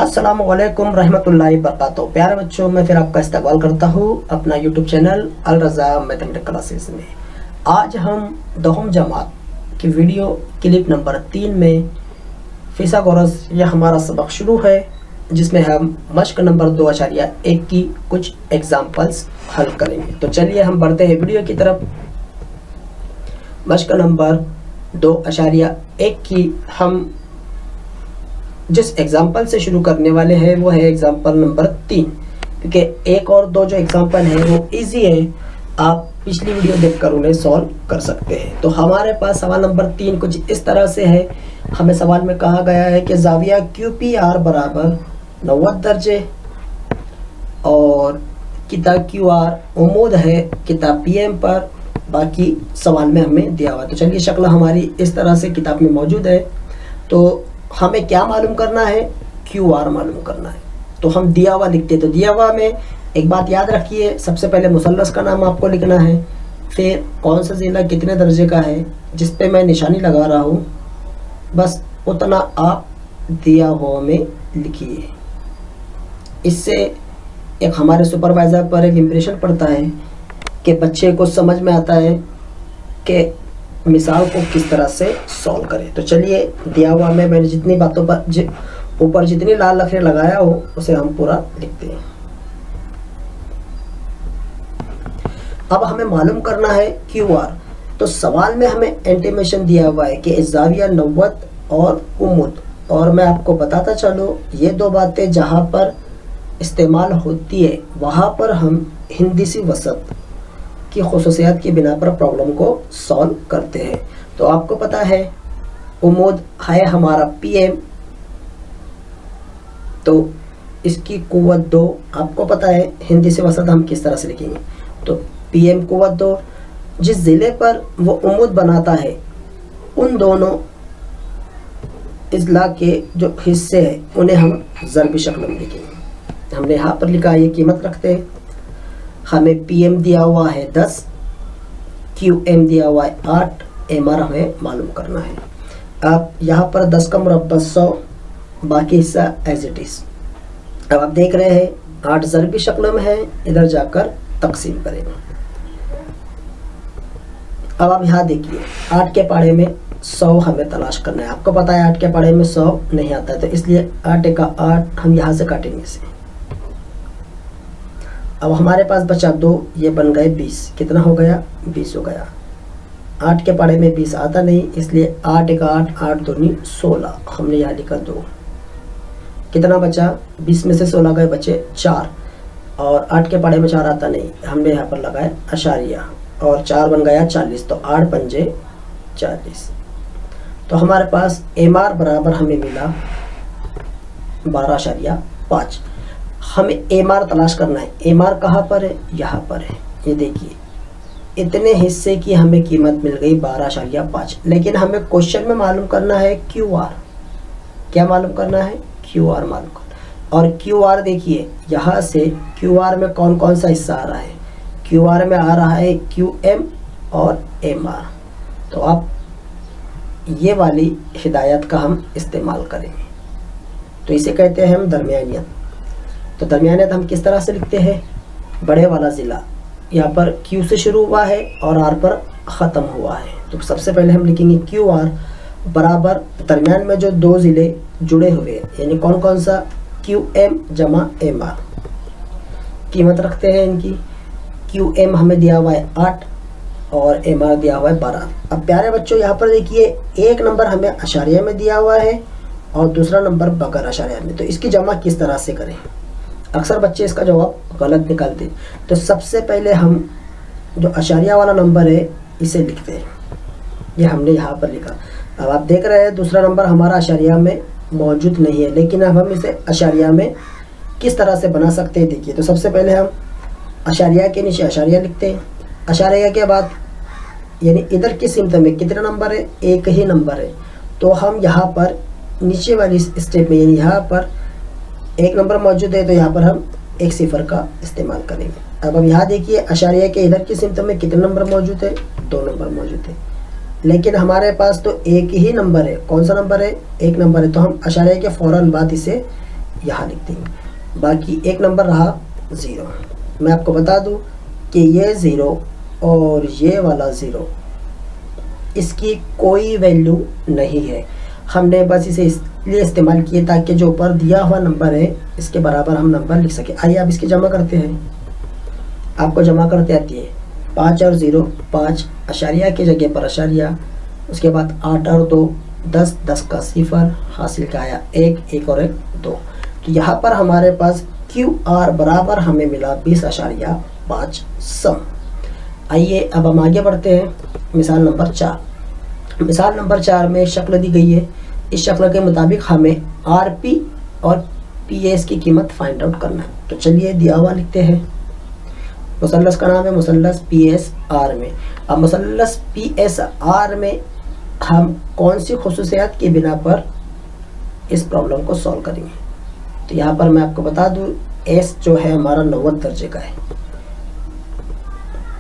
अस्सलाम वालेकुम रहमतुल्लाहि वबरकातुहू। प्यारे बच्चों, मैं फिर आपका इस्तकबाल करता हूँ अपना यूट्यूब चैनल अल रज़ा मैथमेटिक्स क्लासेस में। आज हम दहम जमात की वीडियो क्लिप नंबर 3 में फिसागोरस यह हमारा सबक शुरू है, जिसमें हम मश्क नंबर 2.1 की कुछ एग्जाम्पल्स हल करेंगे। तो चलिए हम बढ़ते हैं वीडियो की तरफ। मश्क नंबर 2.1 की हम जिस एग्जाम्पल से शुरू करने वाले हैं वो है एग्जाम्पल नंबर 3, क्योंकि 1 और 2 जो एग्जाम्पल है वो इजी है, आप पिछली वीडियो देखकर उन्हें सॉल्व कर सकते हैं। तो हमारे पास सवाल नंबर 3 कुछ इस तरह से है। हमें सवाल में कहा गया है कि ज़ाविया QPR बराबर 90 दर्जे और किताब QR उम्मीद है किताब PM पर। बाकी सवाल में हमें दिया हुआ है। तो चलिए शक्ल हमारी इस तरह से किताब में मौजूद है। तो हमें क्या मालूम करना है? QR मालूम करना है। तो हम दिया हुआ लिखते हैं। तो दिया हुआ में एक बात याद रखिए, सबसे पहले मुसल्लस का नाम आपको लिखना है, फिर कौन सा ज़िला कितने दर्जे का है जिस पे मैं निशानी लगा रहा हूँ, बस उतना आप दिया हुआ में लिखिए। इससे एक हमारे सुपरवाइज़र पर एक इम्प्रेशन पड़ता है कि बच्चे को समझ में आता है कि मिसाल को किस तरह से सॉल्व करें। तो चलिए दिया हुआ में मैंने जितनी बातों पर ऊपर जितनी लाल अक्षर लगाया हो उसे हम पूरा लिखते हैं। अब हमें मालूम करना है QR। तो सवाल में हमें इंटीमेशन दिया हुआ है कि ज़ाविया 90 और उम्मीद, और मैं आपको बताता चलूँ ये दो बातें जहाँ पर इस्तेमाल होती है वहाँ पर हम हिंदीसी वसत की खुसूसियात की बिना पर प्रॉब्लम को सॉल्व करते हैं। तो आपको पता है उम्मीद है हमारा PM, तो इसकी कुव्वत 2 आपको पता है हिंदी से वसत हम किस तरह से लिखेंगे। तो PM कुव्वत 2, जिस ज़िले पर वो उम्मीद बनाता है उन दोनों अजला के जो हिस्से हैं उन्हें हम ज़रबी शक्ल में लिखेंगे। हमने यहाँ पर लिखा ये कीमत रखते हैं। हमें PM दिया हुआ है 10, QM दिया हुआ है 8, MR हमें मालूम करना है। अब यहाँ पर 10 का मुरब्बा 100, बाकी हिस्सा एज इट इज़। अब आप देख रहे हैं 8 ज़रबी शक्ल में है, इधर जाकर तकसीम करेंगे। अब आप यहाँ देखिए 8 के पाड़े में 100 हमें तलाश करना है। आपको पता है 8 के पाड़े में 100 नहीं आता है, तो इसलिए 8 का 8 हम यहाँ से काटेंगे इसे। अब हमारे पास बचा 2, ये बन गए 20। कितना हो गया? 20 हो गया। 8 के पाड़े में 20 आता नहीं, इसलिए 8 का 8, 8 दूनी 16, हमने यहाँ लिखा 2। कितना बचा? 20 में से 16 गए, बचे 4, और 8 के पाड़े में 4 आता नहीं, हमने यहाँ पर लगाया अशारिया, और 4 बन गया 40। तो 8 पंजे 40। तो हमारे पास MR बराबर हमें मिला 12.5। हमें MR तलाश करना है। MR कहाँ पर है? यहाँ पर है। ये देखिए इतने हिस्से की हमें कीमत मिल गई 12.5, लेकिन हमें क्वेश्चन में मालूम करना है QR। क्या मालूम करना है? QR मालूम करना। और QR देखिए यहाँ से QR में कौन कौन सा हिस्सा आ रहा है? QR में आ रहा है QM और MR। तो आप ये वाली हिदायत का हम इस्तेमाल करेंगे। तो इसे कहते हैं हम दरमियानियत। तो दरमियानियत हम किस तरह से लिखते हैं? बड़े वाला ज़िला यहाँ पर Q से शुरू हुआ है और R पर ख़त्म हुआ है। तो सबसे पहले हम लिखेंगे QR बराबर दरमियान में जो 2 ज़िले जुड़े हुए हैं, यानी कौन कौन सा? QM जमा MR। कीमत रखते हैं इनकी। QM हमें दिया हुआ है 8 और MR दिया हुआ है 12। अब प्यारे बच्चों यहाँ पर देखिए एक नंबर हमें अशारिया में दिया हुआ है और दूसरा नंबर बगैर अशारिया में। तो इसकी जमा किस तरह से करें? अक्सर बच्चे इसका जवाब गलत निकालते हैं। तो सबसे पहले हम जो अशारिया वाला नंबर है इसे लिखते हैं। ये हमने यहाँ पर लिखा। अब आप देख रहे हैं दूसरा नंबर हमारा अशारिया में मौजूद नहीं है, लेकिन अब हम इसे अशारिया में किस तरह से बना सकते हैं देखिए। तो सबसे पहले हम अशारिया के नीचे अशारिया लिखते हैं। अशारिया के बाद यानी इधर की सिमत में कितने नंबर है? एक ही नंबर है। तो हम यहाँ पर नीचे वाली स्टेप में यानी यहाँ पर एक नंबर मौजूद है, तो यहाँ पर हम एक सिफर का इस्तेमाल करेंगे। अब यहाँ देखिए अशारिया के इधर की सिमत में कितने नंबर मौजूद है? 2 नंबर मौजूद है, लेकिन हमारे पास तो एक ही नंबर है। कौन सा नंबर है? एक नंबर है। तो हम अशारिया के फ़ौरन बाद इसे यहाँ लिख देंगे। बाकी एक नंबर रहा 0। मैं आपको बता दूं कि ये 0 और ये वाला 0, इसकी कोई वैल्यू नहीं है। हमने बस इसे इसलिए इस्तेमाल किए ताकि जो ऊपर दिया हुआ नंबर है इसके बराबर हम नंबर लिख सके। आइए अब इसकी जमा करते हैं। आपको जमा करते आती है 5 और 0, 5 अशारिया की जगह पर अशारिया, उसके बाद 8 और 2 10, 10 का 0, हासिल का आया 1, 1 और 1 2। तो यहाँ पर हमारे पास QR बराबर हमें मिला 20.5 सम। आइए अब हम आगे बढ़ते हैं। मिसाल नंबर 4। मिसाल नंबर 4 में शक्ल दी गई है। इस शक्ल के मुताबिक हमें RP और PS की कीमत फाइंड आउट करना है। तो चलिए दिया हुआ लिखते हैं। मुसल्लस का नाम है मुसल्लस PSR में। अब मुसल्लस PSR में हम कौन सी खुसूसियात की बिना पर इस प्रॉब्लम को सॉल्व करेंगे। तो यहाँ पर मैं आपको बता दूँ S जो है हमारा 90 दर्जे का है।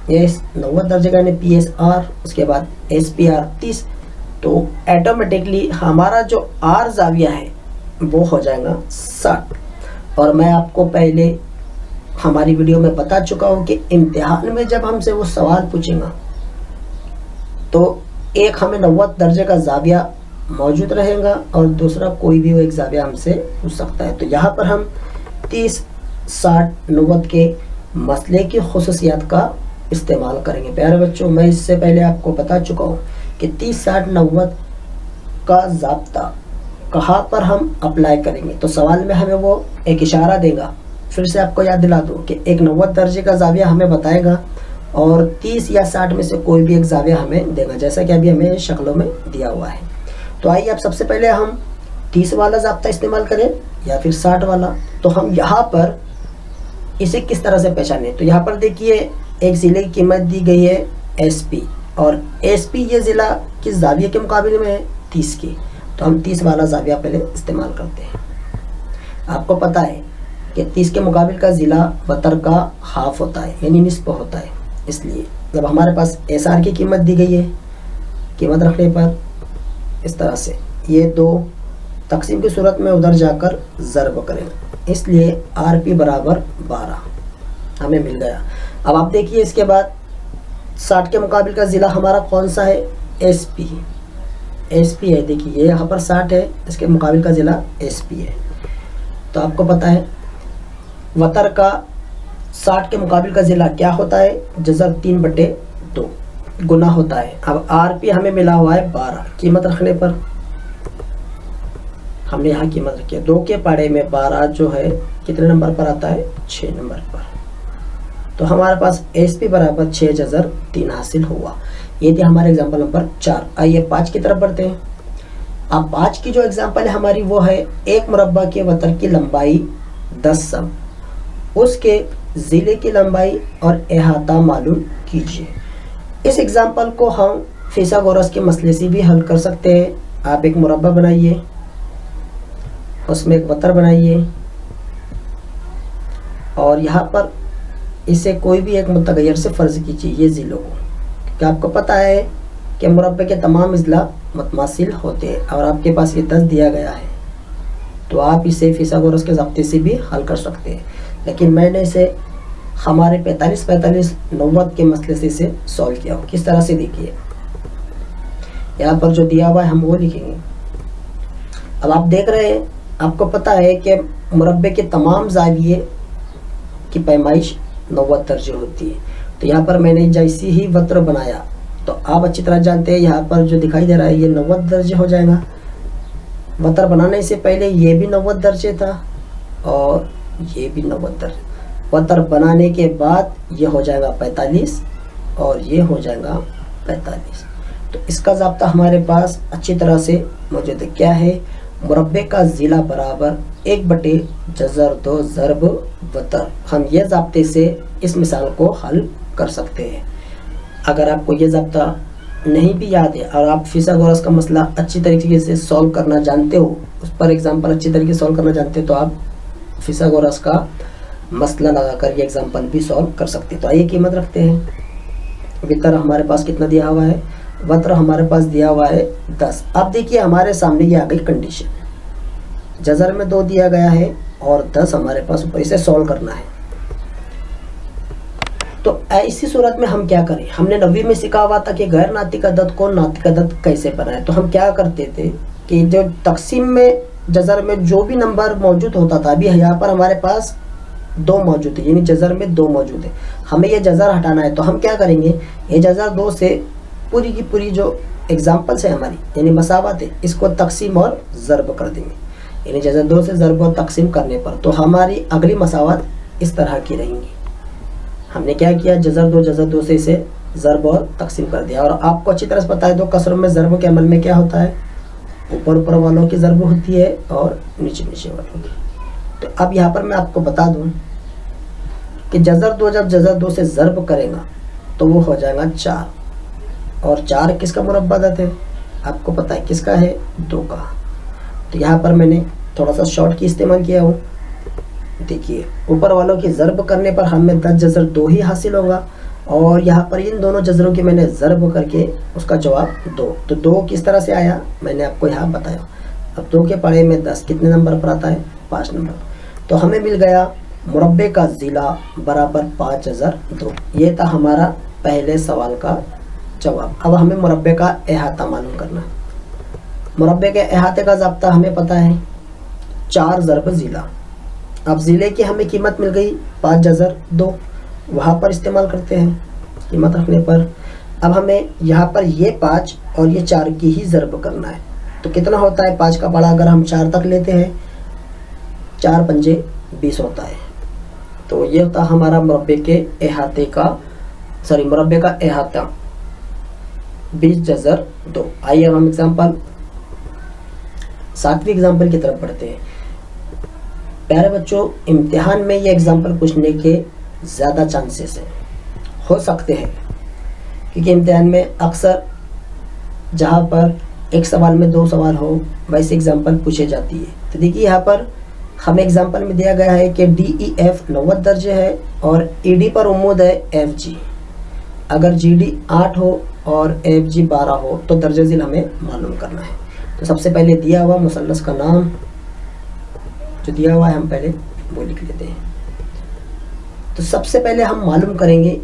ये 90 दर्जे का यानी PSR, उसके बाद SPR 30। तो ऑटोमेटिकली हमारा जो R जाविया है वो हो जाएगा 60। और मैं आपको पहले हमारी वीडियो में बता चुका हूँ कि इम्तिहान में जब हमसे वो सवाल पूछेगा तो एक हमें 90 दर्जे का जाविया मौजूद रहेगा और दूसरा कोई भी वो एक जाविया हमसे पूछ सकता है। तो यहाँ पर हम 30, 60, 90 के मसले की खुसूसियात का इस्तेमाल करेंगे। प्यारे बच्चों, मैं इससे पहले आपको बता चुका हूँ कि 30, 60, 90 का ज़ाब्ता कहाँ पर हम अप्लाई करेंगे। तो सवाल में हमें वो एक इशारा देगा। फिर से आपको याद दिला दूँ कि एक 90 दर्जे का जाविया हमें बताएगा और 30 या 60 में से कोई भी एक जाविया हमें देगा, जैसा कि अभी हमें शक्लों में दिया हुआ है। तो आइए अब सबसे पहले हम 30 वाला ज़ाब्ता इस्तेमाल करें या फिर 60 वाला। तो हम यहाँ पर इसे किस तरह से पहचानें। तो यहाँ पर देखिए एक ज़िले की कीमत दी गई है SP और SP ये ज़िला किस जाविये के मुकाबले में है 30 की। तो हम 30 वाला जाविया पहले इस्तेमाल करते हैं। आपको पता है कि 30 के मुकाबले का ज़िला वतर का हाफ होता है यानी निस्फ होता है। इसलिए जब हमारे पास SR की कीमत दी गई है, कीमत रखने पर इस तरह से ये 2 तकसीम की सूरत में उधर जाकर ज़र्ब करें, इसलिए RP बराबर 12 हमें मिल गया। अब आप देखिए इसके बाद 60 के मुकाबले का ज़िला हमारा कौन सा है SP है। देखिए ये यहाँ पर 60 है, इसके मुकाबले का ज़िला SP है। तो आपको पता है वतर का 60 के मुकाबले का ज़िला क्या होता है, जज़र 3/2 गुना होता है। अब RP हमें मिला हुआ है 12, कीमत रखने पर हमने यहाँ कीमत रखी है 2 के पाड़े में 12 जो है कितने नंबर पर आता है 6 नंबर पर। तो हमारे पास SP बराबर 6/3 हासिल हुआ। ये थी हमारे एग्जाम्पल नंबर 4। आइए 5 की तरफ बढ़ते हैं। अब 5 की जो एग्जाम्पल है हमारी वो है एक मुरब्बा के वतर की लंबाई 10 सम, उसके ज़िले की लंबाई और अहाता मालूम कीजिए। इस एग्जाम्पल को हम फिसागोरस के मसले से भी हल कर सकते हैं। आप एक मुरब्बा बनाइए, उसमें एक वतर बनाइए और यहाँ पर इसे कोई भी एक मुतगैर से फ़र्ज़ कीजिए ये ज़िलों को। क्या आपको पता है कि मुरब्बे के तमाम अज़ला मुतमासिल होते हैं और आपके पास ये 10 दिया गया है, तो आप इसे फिसागोरस के ज़ाब्ते से भी हल कर सकते हैं। लेकिन मैंने इसे हमारे 45, 90 के मसले से इसे सॉल्व किया हो। किस तरह से देखिए, यहाँ पर जो दिया हुआ है हम वो लिखेंगे। अब आप देख रहे हैं, आपको पता है कि मुरब्बे के तमाम ज़ाविये की पैमाइश 90 दर्जे होती है। तो यहाँ पर मैंने जैसी ही वत्र बनाया तो आप अच्छी तरह जानते हैं यहाँ पर जो दिखाई दे रहा है ये 90 दर्जे हो जाएगा। वत्र बनाने से पहले ये भी 90 दर्जे था और ये भी 90 दर्जे। वत्र बनाने के बाद ये हो जाएगा 45 और ये हो जाएगा 45। तो इसका ज़ाब्ता हमारे पास अच्छी तरह से मौजूद है। क्या है, मुरब्बे का ज़िला बराबर 1/2 ज़र्ब वतर। हम ये ज़ाब्ते से इस मिसाल को हल कर सकते हैं। अगर आपको ये ज़ाब्ता नहीं भी याद है और आप फिसागोरस का मसला अच्छी तरीके से सॉल्व करना जानते हो, उस पर एग्जाम्पल अच्छी तरीके से सॉल्व करना जानते हो, तो आप फिसागोरस का मसला लगाकर ये एग्जाम्पल भी सॉल्व कर सकते हैं। तो आइए कीमत रखते हैं। वितर हमारे पास कितना दिया हुआ है, वत्र हमारे पास दिया हुआ है 10। अब देखिए हमारे सामने ये आ गई कंडीशन, जज़र में 2 दिया गया है और 10 हमारे पास ऊपर, इसे सॉल्व करना है। तो ऐसी सूरत में हम क्या करें, हमने 9वीं में सीखा हुआ था कि गैर नातिक अदद को नातिक अदद कैसे बनाए। तो हम क्या करते थे कि जो तकसीम में जज़र में जो भी नंबर मौजूद होता था, अभी यहाँ पर हमारे पास 2 मौजूद है, यानी जज़र में 2 मौजूद है, हमें ये जज़र हटाना है। तो हम क्या करेंगे, ये जज़र 2 से पूरी की पूरी जो एग्जाम्पल्स है हमारी, यानी मसावत है, इसको तकसीम और ज़र्ब कर देंगे। यानी जज़र 2 से ज़र्ब और तकसीम करने पर तो हमारी अगली मसावत इस तरह की रहेंगी। हमने क्या किया, जज़र 2 से इसे ज़र्ब और तकसीम कर दिया। और आपको अच्छी तरह से पता है, 2 कसरों में ज़र्ब के अमल में क्या होता है, ऊपर ऊपर वालों की ज़र्ब होती है और नीचे नीचे वालों की। तो अब यहाँ पर मैं आपको बता दूँ कि जज़र 2 जब जज़र 2 से ज़र्ब करेगा तो वो हो जाएगा 4, और 4 किसका मुरब्बा अदद है, आपको पता है किसका है, 2 का। तो यहाँ पर मैंने थोड़ा सा शॉर्ट की इस्तेमाल किया हूँ। देखिए ऊपर वालों की ज़र्ब करने पर हमें 10 जज़र 2 ही हासिल होगा, और यहाँ पर इन दोनों जज़रों की मैंने ज़र्ब करके उसका जवाब 2। तो 2 किस तरह से आया मैंने आपको यहाँ बताया। अब 2 के पढ़े में 10 कितने नंबर पर आता है, 5 नंबर। तो हमें मिल गया मुरब्बे का ज़िला बराबर 5,002। ये था हमारा पहले सवाल का जवाब। अब हमें मुरब्बे का अहाता मालूम करना है। मुरब्बे के अहाते का ज़ाब्ता हमें पता है, 4 ज़रब ज़िला। अब ज़िले की हमें कीमत मिल गई 5,002, वहाँ पर इस्तेमाल करते हैं कीमत रखने पर। अब हमें यहाँ पर ये 5 और ये 4 की ही ज़रब करना है। तो कितना होता है, 5 का पड़ा अगर हम 4 तक लेते हैं, 4 पंजे 20 होता है। तो ये होता हमारा मुरब्बे के अहाते का, सॉरी मुरब्बे का अहाता 20,002। आइए अब हम एग्जाम्पल 7वीं एग्जाम्पल की तरफ बढ़ते हैं। प्यारे बच्चों, इम्तिहान में ये एग्जाम्पल पूछने के ज़्यादा चांसेस हैं, हो सकते हैं, क्योंकि इम्तिहान में अक्सर जहाँ पर एक सवाल में 2 सवाल हो वैसे एग्जाम्पल पूछे जाती है। तो देखिए यहाँ पर हमें एग्जाम्पल में दिया गया है कि DEF 90 दर्जे है और ED पर उम्मीद है FG। अगर GD 8 हो और FG 12 हो तो दर्जे ज़िल हमें मालूम करना है। तो सबसे पहले दिया हुआ मुसल्लस का नाम जो दिया हुआ है हम पहले वो लिख लेते हैं। तो सबसे पहले हम मालूम करेंगे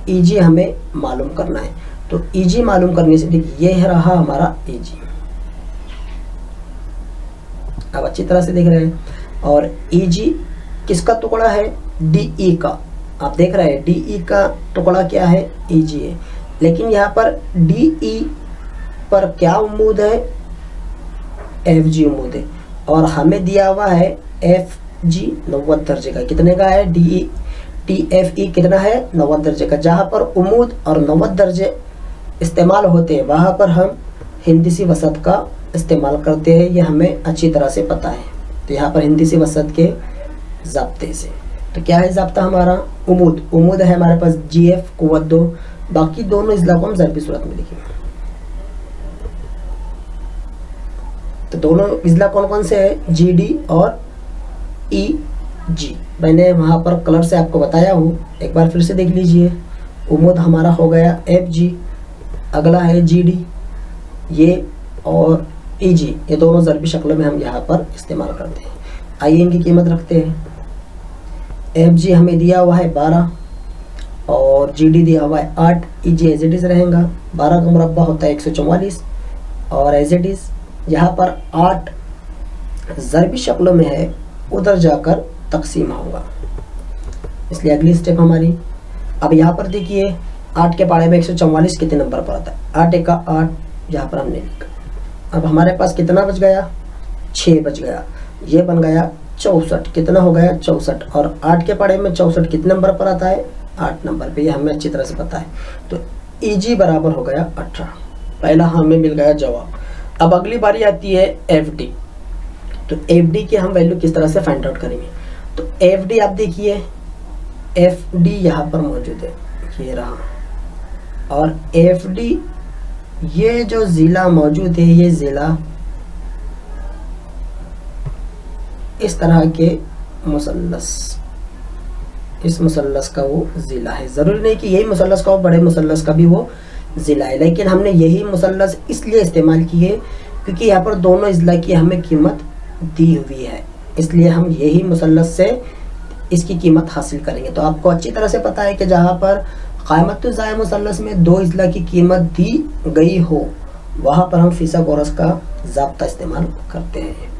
EG हमें मालूम करना है। तो EG मालूम करने से देखिए ये रहा हमारा EG, अब अच्छी तरह से देख रहे हैं। और EG किसका टुकड़ा है, DE का। आप देख रहे हैं DE का टुकड़ा क्या है, EG है। लेकिन यहाँ पर DE पर क्या उम्मीद है, FG उम्मीद है। और हमें दिया हुआ है FG 90 दर्जे का। कितने का है, TFE कितना है, 90 दर्जे का। जहाँ पर उम्मीद और 90 दर्जे इस्तेमाल होते हैं वहाँ पर हम हिंदसी वसत का इस्तेमाल करते हैं, ये हमें अच्छी तरह से पता है। तो यहाँ पर हिंदसी वसत के ज़ाब्ते से तो क्या है ज़ाब्ता हमारा, उम्मीद है हमारे पास GF कुव्वत 2। बाकी दोनों इज़्ला को हम ज़रबी सूरत में लिखेंगे। तो दोनों इज़्ला कौन कौन से है, GD और EG। मैंने वहाँ पर कलर से आपको बताया हूँ, एक बार फिर से देख लीजिए। उम्मीद हमारा हो गया FG, अगला है GD ये, और EG, ये दोनों ज़रबी शक्ल में हम यहाँ पर इस्तेमाल करते हैं। आइए इनकी कीमत रखते हैं। FG हमें दिया हुआ है 12 और GD दिया हुआ है 8। EG एज इट इज़ रहेगा, 12 का मुरब्बा होता है 144 और एज इट इज़ यहाँ पर 8 ज़रबी शक्लों में है, उधर जाकर तकसीम होगा, इसलिए अगली स्टेप हमारी। अब यहाँ पर देखिए 8 के पाड़े में 144 कितने नंबर पर आता है, 8 एक का 8, यहाँ पर हमने लिखा। अब हमारे पास कितना बच गया, 6 बच गया, ये बन गया 64। कितना हो गया, 64। और 8 के पाड़े में 64 कितने नंबर पर आता है, 8 नंबर पे, ये हमें अच्छी तरह से पता है। तो EG बराबर हो गया 18। पहला हमें मिल गया जवाब। अब अगली बारी आती है FD। तो FD की हम वैल्यू किस तरह से फाइंड आउट करेंगे। तो FD आप देखिए, FD यहाँ पर मौजूद है, ये रहा। और FD ये जो ज़िला मौजूद है, ये ज़िला इस तरह के मुसल्लस, इस मुसल्लस का वो ज़िला है। ज़रूरी नहीं कि यही मुसल्लस का हो, बड़े मुसल्लस का भी वो ज़िला है, लेकिन हमने यही मुसल्लस इसलिए इस्तेमाल की है क्योंकि यहाँ पर दोनों इज़्ला की हमें कीमत दी हुई है। इसलिए हम यही मुसल्लस से इसकी कीमत हासिल करेंगे। तो आपको अच्छी तरह से पता है कि जहाँ पर क़ाइमतुज़ ज़ाया मुसल्लस में 2 अज़ला की कीमत दी गई हो वहाँ पर हम फिसागोरस का ज़ाब्ता इस्तेमाल करते हैं।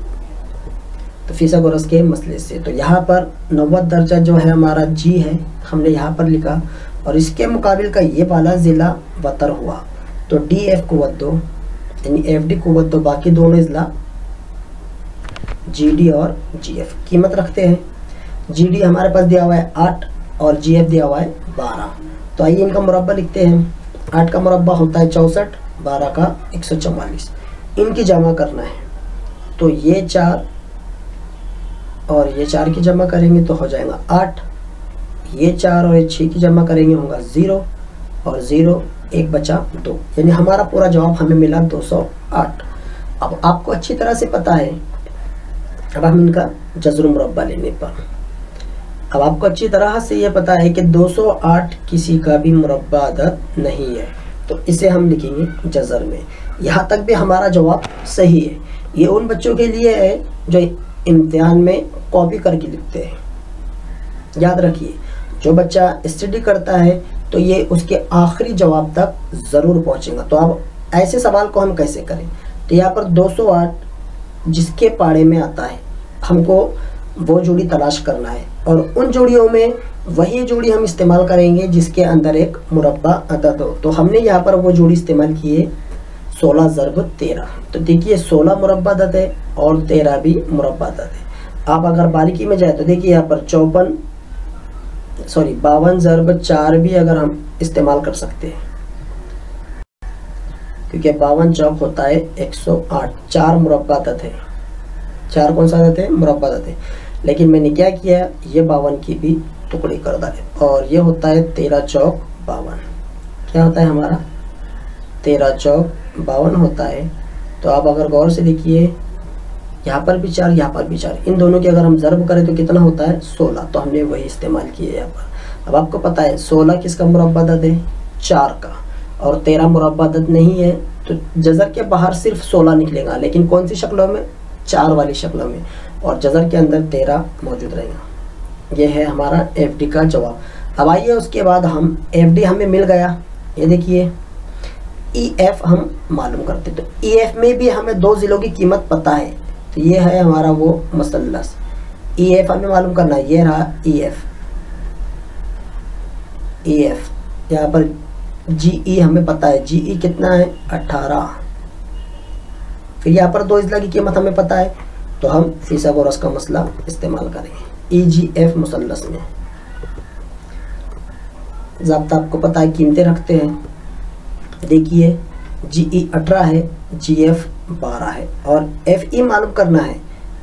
तो फिसागोरस के मसले से तो यहाँ पर 90 दर्जा जो है हमारा जी है, हमने यहाँ पर लिखा, और इसके मुकाबिल का ये वाला ज़िला वतर हुआ। तो डी एफ कुव्वत दो, यानी एफ डी कुव्वत दो, बाकी दोनों अज़ला जी डी और जी एफ कीमत रखते हैं। जी डी हमारे पास दिया हुआ है 8 और जी एफ दिया हुआ है 12। तो आइए इनका मुरब्बा लिखते हैं। 8 का मुरब्बा होता है 64, 12 का 144। इनकी जमा करना है, तो ये 4 और ये 4 की जमा करेंगे तो हो जाएगा 8, ये 4 और ये 6 की जमा करेंगे होगा 0 और 0, 1 बचा 2, यानी हमारा पूरा जवाब हमें मिला 208। अब आपको अच्छी तरह से पता है, अब हम इनका जज़र मुरब्बा लेने पर, अब आपको अच्छी तरह से ये पता है कि 208 किसी का भी मुरब्बा अदद नहीं है, तो इसे हम लिखेंगे जज़र में। यहाँ तक भी हमारा जवाब सही है। ये उन बच्चों के लिए है जो इम्तिहान में कॉपी करके लिखते हैं। याद रखिए, जो बच्चा स्टडी करता है तो ये उसके आखिरी जवाब तक ज़रूर पहुँचेगा। तो अब ऐसे सवाल को हम कैसे करें, तो यहाँ पर 208 जिसके पाड़े में आता है हमको वो जोड़ी तलाश करना है, और उन जोड़ियों में वही जोड़ी हम इस्तेमाल करेंगे जिसके अंदर एक मुरब्बा अदद हो। तो हमने यहाँ पर वो जोड़ी इस्तेमाल की है 16 ज़रब 13। तो देखिए 16 मुरब्बा अदद है और 13 भी मुरब्बा अदद है। आप अगर बारीकी में जाए तो देखिए यहाँ पर 52 ज़रब 4 भी अगर हम इस्तेमाल कर सकते हैं, क्योंकि 52 चौक होता है 108। 4 मुरब्बा अदद है, 4 कौन सा अदद है, मुरब्बा अदद है। लेकिन मैंने क्या किया, ये 52 की भी टुकड़ी कर डाले, और ये होता है 13 चौक 52। क्या होता है हमारा 13 चौक 52 होता है। तो आप अगर गौर से देखिए, यहाँ पर भी 4, यहाँ पर भी 4, इन दोनों की अगर हम ज़र्ब करें तो कितना होता है 16। तो हमने वही इस्तेमाल किया यहाँ पर। अब आपको पता है 16 किसका मुरब्बा अदद है, 4 का, और 13 मुरब्बा अदद नहीं है। तो जज़र के बाहर सिर्फ 16 निकलेगा, लेकिन कौन सी शक्लों में, 4 वाली शक्लों में, और जज़र के अंदर 13 मौजूद रहेगा। ये है हमारा एफ डी का जवाब। अब आइए उसके बाद हम एफ डी हमें मिल गया, ये देखिए ई एफ हम मालूम करते। तो ई एफ में भी हमें 2 ज़िलों की कीमत पता है। तो ये है हमारा वो मुसल्लस। ई एफ हमें मालूम करना है, ये रहा ई एफ। ई एफ यहाँ पर जी ई हमें पता है, जी ई कितना है 18। फिर यहाँ पर 2 अज़ला की कीमत हमें पता है, तो हम फिसागोरस का मसला इस्तेमाल करेंगे ई जी एफ मुसल्लस में। ज़ाब्ता आपको पता है, कीमतें रखते हैं। देखिए जी ई 18 है, जी एफ 12 है, और एफ ई मालूम करना है।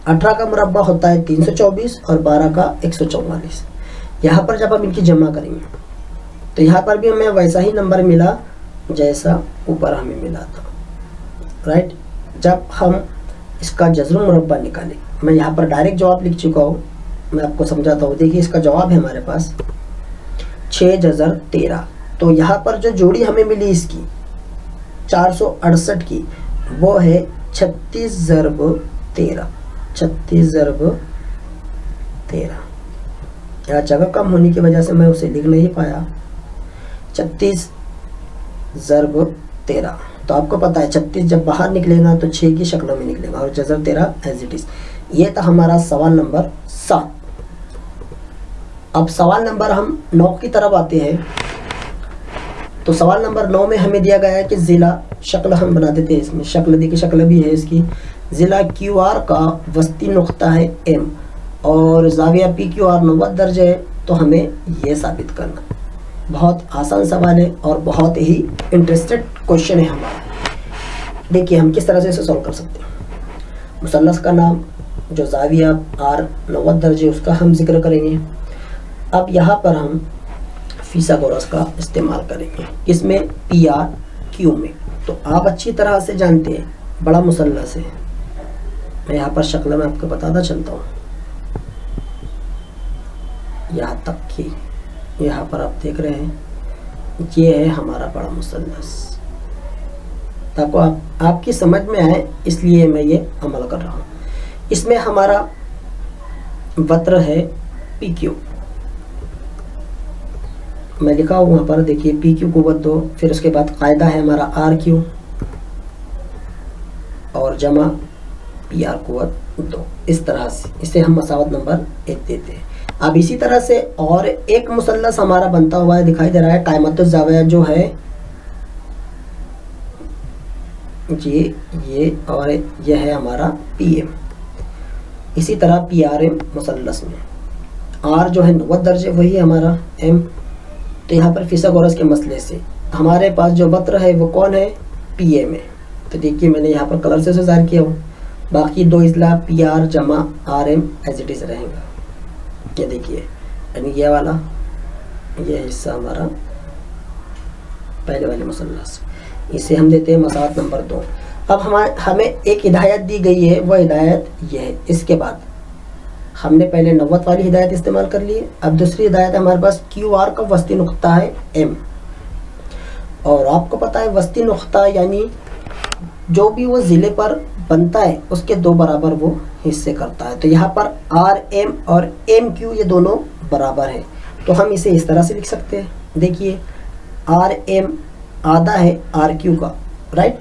18 का मुरब्बा होता है 324 और 12 का 144। यहाँ पर जब हम इनकी जमा करेंगे तो यहाँ पर भी हमें वैसा ही नंबर मिला जैसा ऊपर हमें मिला था, राइट। जब हम इसका जज़र मुरब्बा निकालें, मैं यहाँ पर डायरेक्ट जवाब लिख चुका हूँ, मैं आपको समझाता हूँ। देखिए इसका जवाब है हमारे पास 6 जज़र 13। तो यहाँ पर जो जोड़ी हमें मिली इसकी 468 की, वो है 36 ज़रब 13। 36 ज़रब 13। यहाँ जगह कम होने की वजह से मैं उसे लिख नहीं पाया। 36 ज़रब 13। तो आपको पता है 36 जब बाहर निकलेगा तो 6 की शक्लों में निकलेगा, और जज़र 13 एज इट इज़। ये था हमारा सवाल नंबर 7। अब सवाल नंबर हम 9 की तरफ आते हैं। तो सवाल नंबर 9 में हमें दिया गया है कि ज़िला, शक्ल हम बना देते हैं इसमें, शक्ल देखिए, शक्ल भी है इसकी। ज़िला क्यू आर का वस्ती नुक्ता है एम, और ज़ाविया पी क्यू आर 90 दर्जे है। तो हमें ये साबित करना। बहुत आसान सवाल है और बहुत ही इंटरेस्टेड क्वेश्चन है हमारा। देखिए हम किस तरह से इसे सॉल्व कर सकते हैं। मुसल्लस का नाम जो ज़ाविया आर 90 दर्जे, उसका हम जिक्र करेंगे। अब यहाँ पर हम फिसागोरस का इस्तेमाल करेंगे, किसमें, पी आर क्यू में। तो आप अच्छी तरह से जानते हैं बड़ा मुसल्लस है। मैं यहाँ पर शक्ल में आपको बताता चलता हूँ, यहाँ तक कि यहाँ पर आप देख रहे हैं ये है हमारा बड़ा मुसल्लस। ताकि आपकी समझ में आए इसलिए मैं ये अमल कर रहा हूँ। इसमें हमारा वक्र है पी क्यू, मैं लिखा हूँ वहाँ पर, देखिए पी क्यू कुव्वत 2, फिर उसके बाद कायदा है हमारा आर क्यू और जमा पी आर कुव्वत 2। इस तरह से इसे हम मसावत नंबर 1 देते हैं। अब इसी तरह से और एक मुसल्लस हमारा बनता हुआ है, दिखाई दे रहा है, कायमतुज़ ज़ाविया जो है ये और ये है हमारा पी एम। इसी तरह पी आर एम मुसल्लस में आर जो है 90 दर्जे, वही हमारा एम। तो यहाँ पर फिसागोरस के मसले से हमारे पास जो वक्र है वो कौन है, पी एम है। तो देखिए मैंने यहाँ पर कलर से ज़ाहिर किया हूँ, बाकी दो इजला पी आर जमा R M as it is रहेगा। ये देखिए, यानी ये वाला ये हिस्सा हमारा पहले वाले मुसल्लस, इसे हम देते हैं मसावत नंबर 2। अब हमें एक हिदायत दी गई है, वह हिदायत ये है। इसके बाद हमने पहले 90 वाली हिदायत इस्तेमाल कर ली है। अब दूसरी हिदायत हमारे पास क्यू आर का वस्ती नुक्ता है एम, और आपको पता है वस्ती नुक्ता यानी जो भी वो ज़िले पर बनता है उसके 2 बराबर वो हिस्से करता है। तो यहाँ पर आर एम और एम क्यू ये दोनों बराबर है, तो हम इसे इस तरह से लिख सकते हैं। देखिए आर एम आधा है आर क्यू का, राइट,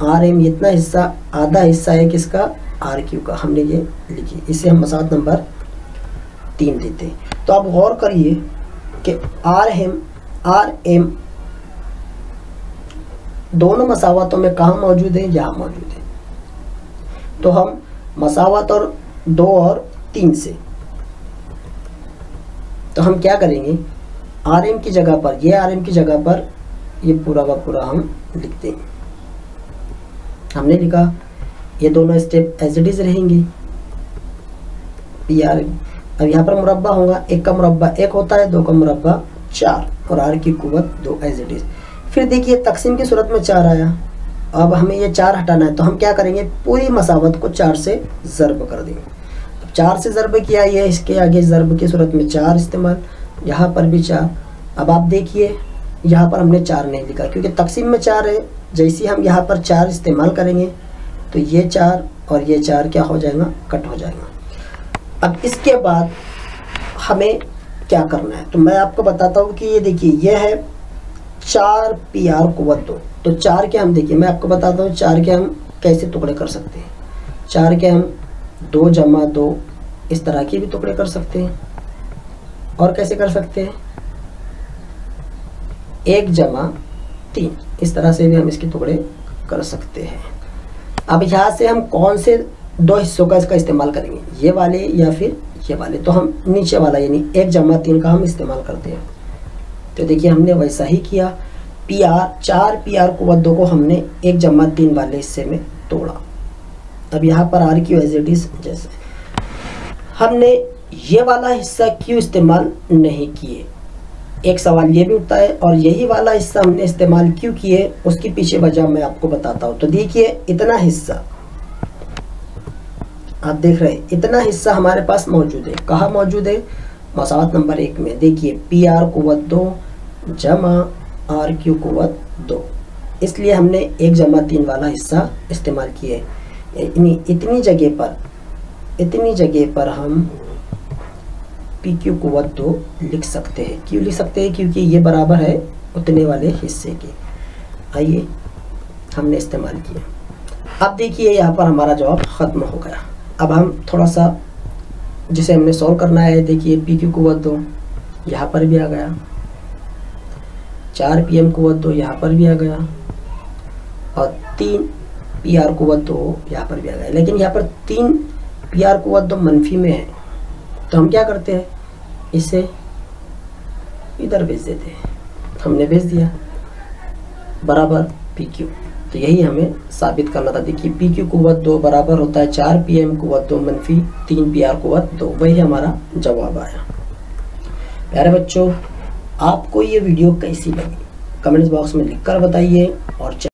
आर एम इतना हिस्सा, आधा हिस्सा है किसका, आर क्यू का, हमने ये लिखी। इसे हम मसावत नंबर 3 देते हैं। तो आप गौर करिए कि आर एम दोनों मसावतों में कहाँ मौजूद है, यहाँ मौजूद है। तो हम मसावत और 2 और 3 से तो हम क्या करेंगे, आर एम की जगह पर, ये आर एम की जगह पर ये पूरा का पूरा हम लिखते हैं। हमने लिखा ये दोनों स्टेप एज इट इज रहेंगे पी आर एम। अब यहाँ पर मुरब्बा होगा, 1 का मुरब्बा 1 होता है, 2 का मुरब्बा 4 और आर की कुव्वत 2 एज इट इज। फिर देखिए तकसीम की सूरत में 4 आया, अब हमें ये 4 हटाना है, तो हम क्या करेंगे, पूरी मसावत को 4 से ज़र्ब कर देंगे। अब 4 से ज़र्ब किया, ये इसके आगे ज़र्ब की सूरत में 4 इस्तेमाल, यहाँ पर भी 4। अब आप देखिए यहाँ पर हमने 4 नहीं लिखा क्योंकि तकसीम में 4 है। जैसे हम यहाँ पर 4 इस्तेमाल करेंगे तो ये 4 और ये 4 क्या हो जाएगा, कट हो जाएगा। अब इसके बाद हमें क्या करना है, तो मैं आपको बताता हूँ कि ये देखिए ये है 4 पी आर कुव्वत 2। तो 4 के हम देखिए, मैं आपको बताता हूँ 4 के हम कैसे टुकड़े कर सकते हैं। 4 के हम 2 जमा 2 इस तरह के भी टुकड़े कर सकते हैं, और कैसे कर सकते हैं 1 जमा 3 इस तरह से भी हम इसके टुकड़े कर सकते हैं। अब यहाँ से हम कौन से 2 हिस्सों का इसका इस्तेमाल करेंगे, ये वाले या फिर ये वाले, तो हम नीचे वाला यानी 1 जमा 3 का हम इस्तेमाल करते हैं। तो देखिए हमने वैसा ही किया, पी आर 4 पी आर कुव्वत 2 को हमने 1 जमा 3 वाले हिस्से में तोड़ा। अब यहाँ पर R Q as it is, जैसे हमने ये वाला हिस्सा क्यों इस्तेमाल नहीं किए, एक सवाल ये भी उठता है, और यही वाला हिस्सा हमने इस्तेमाल क्यों किए उसकी पीछे वजह मैं आपको बताता हूँ। तो देखिए इतना हिस्सा आप देख रहे हैं, इतना हिस्सा हमारे पास मौजूद है, कहाँ मौजूद है, मसावत नंबर 1 में। देखिए पी आर कुव्वत 2 जमा आर क्यू कुव्वत 2, इसलिए हमने 1 जमा 3 वाला हिस्सा इस्तेमाल किए। इतनी जगह पर हम पी क्यू कुव्वत 2 लिख सकते हैं। क्यों लिख सकते हैं, क्योंकि ये बराबर है उतने वाले हिस्से के। आइए हमने इस्तेमाल किया। अब देखिए यहाँ पर हमारा जवाब ख़त्म हो गया। अब हम थोड़ा सा जिसे हमने सॉल्व करना है, देखिए पी क्यू कुव्वत 2 यहाँ पर भी आ गया, 4 पी एम कुव्वत 2 यहाँ पर भी आ गया, और 3 पी आर कुव्वत 2 यहाँ पर भी आ गया। लेकिन यहाँ पर 3 पी आर कुव्वत 2 मनफी में है, तो हम क्या करते हैं, इसे इधर भेज देते हैं। हमने भेज दिया बराबर पी क्यू। तो यही हमें साबित करना था। देखिए पी क्यू कुव्वत 2 बराबर होता है 4 पी एम कुव्वत 2 मनफी 3 पी आर कुव्वत 2। वही हमारा जवाब आया। प्यारे बच्चों, आपको ये वीडियो कैसी लगी कमेंट्स बॉक्स में लिखकर बताइए, और